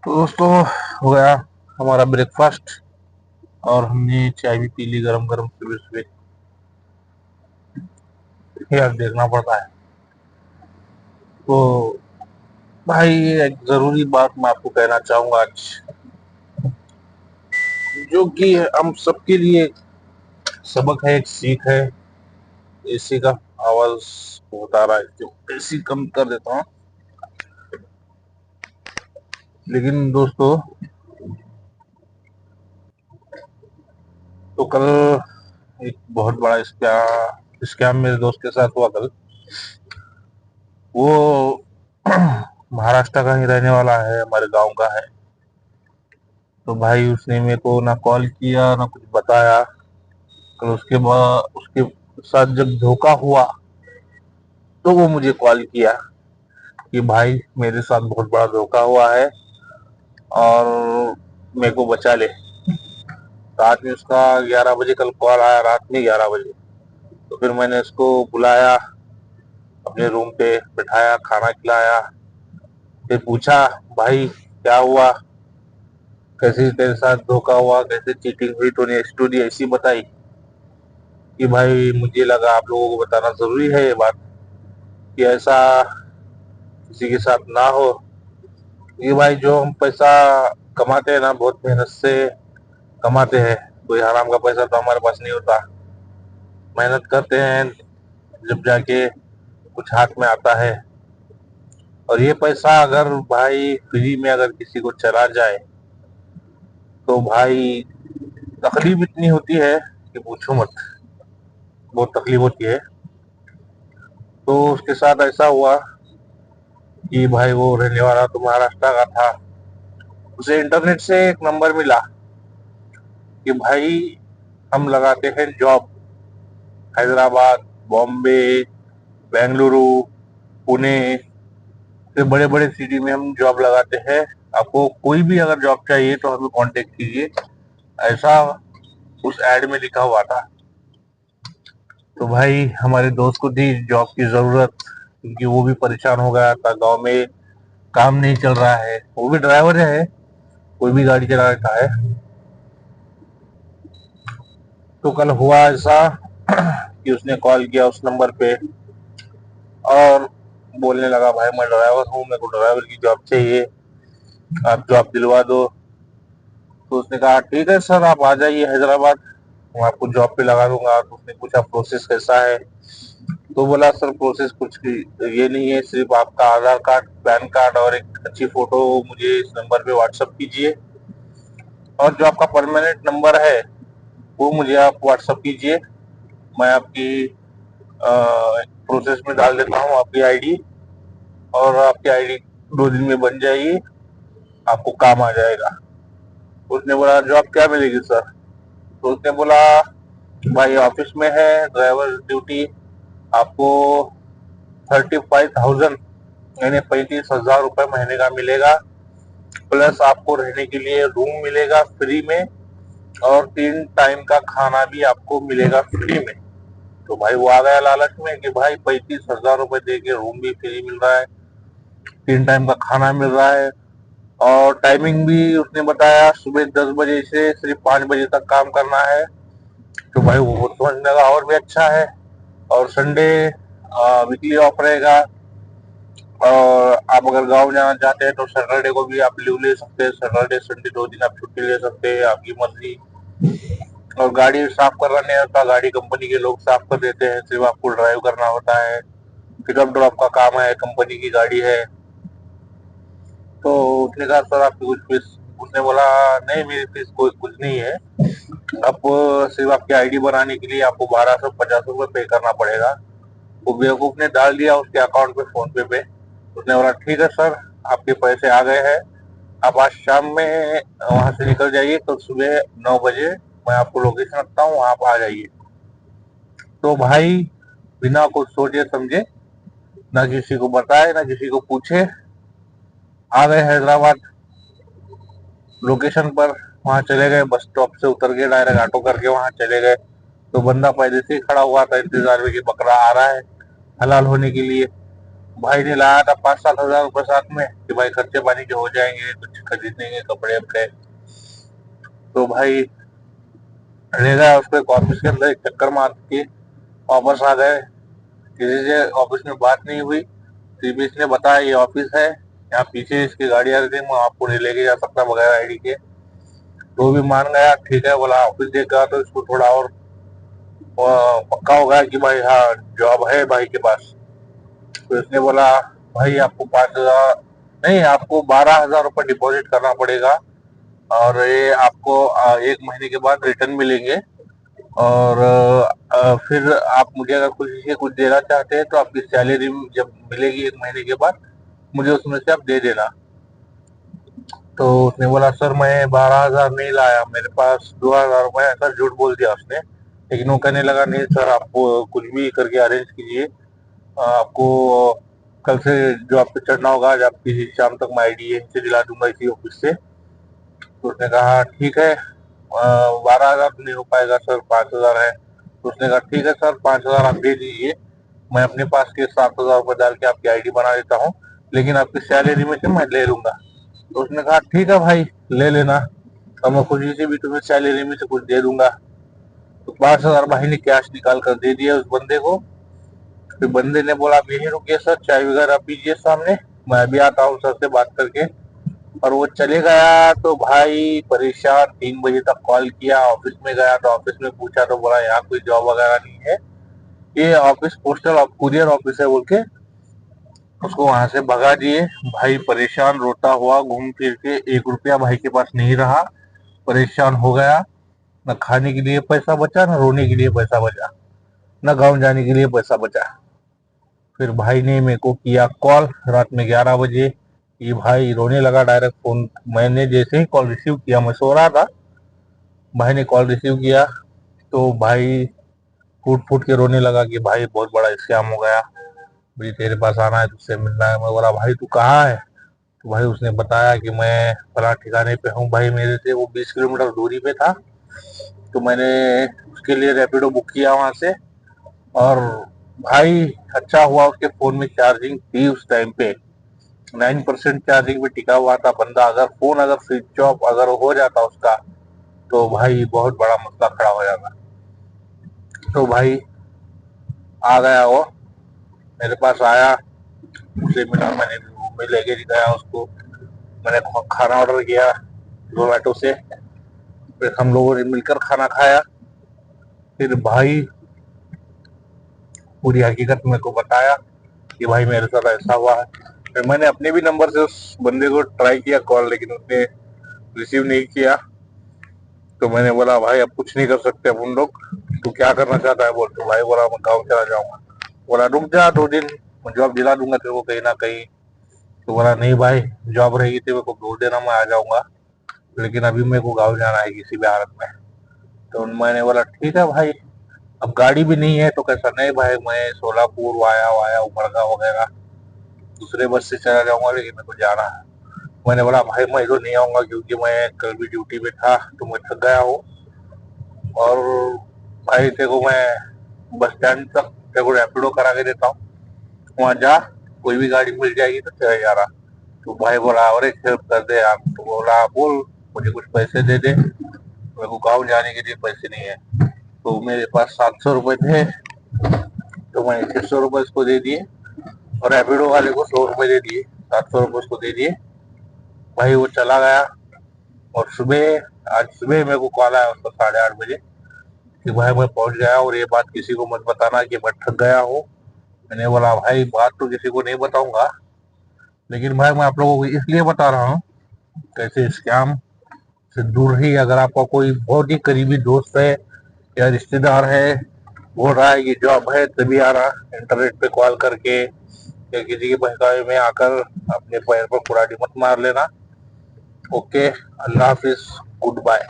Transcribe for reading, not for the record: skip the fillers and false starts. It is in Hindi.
तो दोस्तों, हो गया हमारा ब्रेकफास्ट और हमने चाय भी पी ली गरम गरम सुबह सुबह। यार देखना पड़ता है। तो भाई, एक जरूरी बात मैं आपको कहना चाहूंगा आज, जो कि हम सबके लिए सबक है, एक सीख है। एसी का आवाज होता रहा है, जो एसी कम कर देता हूँ। लेकिन दोस्तों, तो कल एक बहुत बड़ा स्कैम मेरे दोस्त के साथ हुआ कल। वो महाराष्ट्र का ही रहने वाला है, हमारे गांव का है। तो भाई उसने मेरे को ना कॉल किया ना कुछ बताया। कल उसके बाद उसके साथ जब धोखा हुआ तो वो मुझे कॉल किया कि भाई मेरे साथ बहुत बड़ा धोखा हुआ है और मेरे को बचा ले। रात में उसका 11 बजे कल कॉल आया, रात में 11 बजे। तो फिर मैंने उसको बुलाया, अपने रूम पे बिठाया, खाना खिलाया। फिर पूछा, भाई क्या हुआ, कैसे तेरे साथ धोखा हुआ, कैसे चीटिंग हुई। तूने स्टोरी ऐसी बताई कि भाई मुझे लगा आप लोगों को बताना जरूरी है ये बात, कि ऐसा किसी के साथ ना हो। ये भाई, जो हम पैसा कमाते हैं ना, बहुत मेहनत से कमाते हैं। कोई हराम का पैसा तो हमारे पास नहीं होता। मेहनत करते हैं, जब जाके कुछ हाथ में आता है। और ये पैसा अगर भाई फ्री में अगर किसी को चला जाए तो भाई तकलीफ इतनी होती है कि पूछो मत। बहुत तकलीफ होती है। तो उसके साथ ऐसा हुआ कि भाई वो रहने वाला तो महाराष्ट्र का था। उसे इंटरनेट से एक नंबर मिला कि भाई हम लगाते हैं जॉब, हैदराबाद, बॉम्बे, बेंगलुरु, पुणे से बड़े बड़े सिटी में हम जॉब लगाते हैं। आपको कोई भी अगर जॉब चाहिए तो हमें कांटेक्ट कीजिए, ऐसा उस एड में लिखा हुआ था। तो भाई हमारे दोस्त को थी जॉब की जरूरत, क्योंकि वो भी परेशान हो गया था। गांव में काम नहीं चल रहा है, वो भी ड्राइवर है, कोई भी गाड़ी चला रहा है। तो कल हुआ ऐसा कि उसने कॉल किया उस नंबर पे और बोलने लगा, भाई मैं ड्राइवर हूँ, मेरे को ड्राइवर की जॉब चाहिए, आप जॉब दिलवा दो। तो उसने कहा ठीक है सर, आप आ जाइए हैदराबाद, मैं आपको जॉब पे लगा दूंगा। तो उसने पूछा प्रोसेस कैसा है। तो बोला सर प्रोसेस कुछ ये नहीं है, सिर्फ आपका आधार कार्ड, पैन कार्ड और एक अच्छी फोटो मुझे इस नंबर पे व्हाट्सअप कीजिए, और जो आपका परमानेंट नंबर है वो मुझे आप व्हाट्सअप कीजिए। मैं आपकी प्रोसेस में डाल देता हूँ आपकी आईडी, और आपकी आईडी 2 दिन में बन जाएगी, आपको काम आ जाएगा। उसने बोला जॉब क्या मिलेगी सर। तो उसने बोला भाई ऑफिस में है, ड्राइवर ड्यूटी, आपको 35,000 यानी 35,000 रुपये महीने का मिलेगा। प्लस आपको रहने के लिए रूम मिलेगा फ्री में, और 3 टाइम का खाना भी आपको मिलेगा फ्री में। तो भाई वो आ गया लालच में कि भाई 35,000 रुपये दे के रूम भी फ्री मिल रहा है, 3 टाइम का खाना मिल रहा है, और टाइमिंग भी उसने बताया सुबह 10 बजे से सिर्फ 5 बजे तक काम करना है। तो भाई वो समझने लगा और भी अच्छा है। और संडे वीकली ऑफ रहेगा, और आप अगर गांव जाना चाहते हैं तो सैटरडे को भी आप लीव ले सकते हैं। सैटरडे संडे 2 दिन आप छुट्टी ले सकते हैं, आपकी मर्जी। और गाड़ी साफ करना नहीं होता, गाड़ी कंपनी के लोग साफ कर देते हैं, सिर्फ आपको ड्राइव करना होता है। पिकअप ड्रॉप का काम है, कंपनी की गाड़ी है। तो उसने कहा सर आपकी कुछ फीस। उसने बोला नहीं, मेरी फीस कोई कुछ नहीं है, अब सिर्फ आपकी आईडी बनाने के लिए आपको 1250 रुपये पे करना पड़ेगा। वो बेवकूफ ने डाल दिया उसके अकाउंट पे, फोन पे। उसने बोला ठीक है सर, आपके पैसे आ गए हैं, आप आज शाम में वहां से निकल जाइए, तो सुबह 9 बजे मैं आपको लोकेशन रखता हूँ, आप आ जाइए। तो भाई बिना कुछ सोचे समझे, ना किसी को बताए ना किसी को पूछे, आ गए हैदराबाद लोकेशन पर। वहां चले गए, बस स्टॉप से उतर के डायरेक्ट ऑटो करके वहां चले गए। तो बंदा पहले से ही खड़ा हुआ था इंतजार में कि बकरा आ रहा है हलाल होने के लिए। भाई ने लाया था 5-7 हजार रुपये साथ में कि भाई खर्चे पानी के हो जाएंगे, कुछ खरीदेंगे कपड़े वपड़े। तो भाई ले गया उसको एक ऑफिस के अंदर, एक चक्कर मार के वापस आ गए। किसी से ऑफिस में बात नहीं हुई। सिर्फ इसने बताया ये ऑफिस है, यहाँ पीछे इसकी गाड़ी आ रही थी, मैं आपको नहीं लेके जा सकता बगैर आईडी के। तो भी मान गया, ठीक है बोला। ऑफिस देखा तो इसको थोड़ा और पक्का हो गया कि भाई हाँ जॉब है भाई के पास। तो इसने बोला भाई आपको 5 हजार नहीं, आपको 12 हजार रुपये डिपॉजिट करना पड़ेगा, और ये आपको 1 महीने के बाद रिटर्न मिलेंगे। और फिर आप मुझे अगर कुछ से कुछ देना चाहते हैं तो आपकी सैलरी जब मिलेगी 1 महीने के बाद, मुझे उसमें से आप दे देना। तो उसने बोला सर मैं 12 हजार नहीं लाया, मेरे पास 2 हजार रुपये, ऐसा झूठ बोल दिया उसने। लेकिन वो कहने लगा नहीं सर, आप कुछ भी करके अरेंज कीजिए, आपको कल से जो आपको चढ़ना होगा, आज आपकी शाम तक मैं आईडी से दिला दूंगा इसी ऑफिस से। तो उसने कहा ठीक है, 12 हजार तो नहीं हो पाएगा सर, 5 हजार है। तो उसने कहा ठीक है सर, 5 हजार आप दे दीजिए, मैं अपने पास के 7 हजार रुपये डाल के आपकी आईडी बना देता हूँ, लेकिन आपकी सैलरी में से मैं ले लूंगा। तो उसने कहा ठीक है भाई ले लेना, और मैं खुशी से भी तुम्हें सैलरी में से कुछ दे दूंगा। तो 5 हजार भाई ने कैश निकाल कर दे दिया उस बंदे को। फिर बंदे ने बोला आप यहीं रुकिए सर, चाय वगैरह पीजिए सामने, मैं अभी आता हूँ सर से बात करके। और वो चले गया। तो भाई परेशान, 3 बजे तक कॉल किया, ऑफिस में गया तो ऑफिस में पूछा तो बोला यहाँ कोई जॉब वगैरह नहीं है, ये ऑफिस पोस्टल कुरियर ऑफिस है बोल के उसको वहां से भगा दिए। भाई परेशान रोता हुआ घूम फिर के, 1 रुपया भाई के पास नहीं रहा, परेशान हो गया। न खाने के लिए पैसा बचा, न रोने के लिए पैसा बचा, न गाँव जाने के लिए पैसा बचा। फिर भाई ने मेरे को किया कॉल रात में 11 बजे, कि भाई रोने लगा डायरेक्ट फोन। मैंने जैसे ही कॉल रिसीव किया, मैं सो रहा था, भाई ने कॉल रिसीव किया तो भाई फूट फूट के रोने लगा कि भाई बहुत बड़ा स्कैम हो गया, मुझे तेरे पास आना है, तुझसे मिलना है। मैं बोला भाई तू कहाँ है? तो भाई उसने बताया कि मैं फला ठिकाने पे हूँ। भाई मेरे से वो 20 किलोमीटर दूरी पे था, तो मैंने उसके लिए रैपिडो बुक किया वहां से। और भाई अच्छा हुआ उसके फोन में चार्जिंग थी उस टाइम पे, 9% चार्जिंग पे टिका हुआ था बंदा। अगर फोन अगर स्विच ऑफ अगर हो जाता उसका, तो भाई बहुत बड़ा मसला खड़ा हो जाता। तो भाई आ गया वो, मेरे पास आया, मुझसे मिला, मैंने रूम में लेके गया उसको, मैंने खाना ऑर्डर किया जोमेटो से, फिर हम लोगों ने मिलकर खाना खाया। फिर भाई पूरी हकीकत मेरे को बताया कि भाई मेरे साथ ऐसा हुआ है। फिर मैंने अपने भी नंबर से उस बंदे को ट्राई किया कॉल, लेकिन उसने रिसीव नहीं किया। तो मैंने बोला भाई अब कुछ नहीं कर सकते अपन लोग, तू क्या करना चाहता है बोल। तो भाई बोला मैं गाँव चला जाऊंगा। बोला रुक जा 2 दिन, मैं जॉब दिला दूंगा तेरे को कहीं ना कहीं। तो बोला नहीं भाई, जॉब रहेगी तो मेरे को बोल देना, मैं आ जाऊंगा, लेकिन अभी मेरे को गाँव जाना है किसी भी हालत में। तो मैंने बोला ठीक है भाई, अब गाड़ी भी नहीं है तो कैसा, नहीं भाई मैं सोलापुर वाया वाया उमरगा वगैरह दूसरे बस से चला जाऊंगा, लेकिन मेरे को जाना है। मैंने बोला भाई मैं तो नहीं आऊंगा, क्योंकि मैं कल भी ड्यूटी पे था तो मैं थक गया हूँ। और भाई तेरे को मैं बस स्टैंड तक तेरे को रैपिडो करा के देता हूँ, वहाँ जा, कोई भी गाड़ी मिल जाएगी तो चले जा रहा। तो भाई बोला और एक हेल्प कर दे यार। तो बोला बोल, मुझे कुछ पैसे दे दे, मेरे को गाँव जाने के लिए पैसे नहीं है। तो मेरे पास 700 रुपये थे, तो मैंने 600 रुपये उसको दे दिए, और रैपिडो वाले को 100 रुपये दे दिए, 700 रुपये उसको दे दिए। भाई वो चला गया। और सुबह, आज सुबह मेरे को कॉल आया उसका 8:30 बजे कि भाई मैं पहुंच गया, और ये बात किसी को मत बताना कि मैं थक गया हूँ। मैंने बोला भाई बात तो किसी को नहीं बताऊंगा, लेकिन भाई मैं आप लोगों को इसलिए बता रहा हूँ, कैसे स्कैम से दूर ही, अगर आपका कोई बहुत ही करीबी दोस्त है या रिश्तेदार है, बोल रहा है कि जॉब है तभी आ रहा, इंटरनेट पे कॉल करके या किसी के बहकावे में आकर अपने पैर पर कुराड़ी मत मार लेना। ओके, अल्लाह हाफिज, गुड बाय।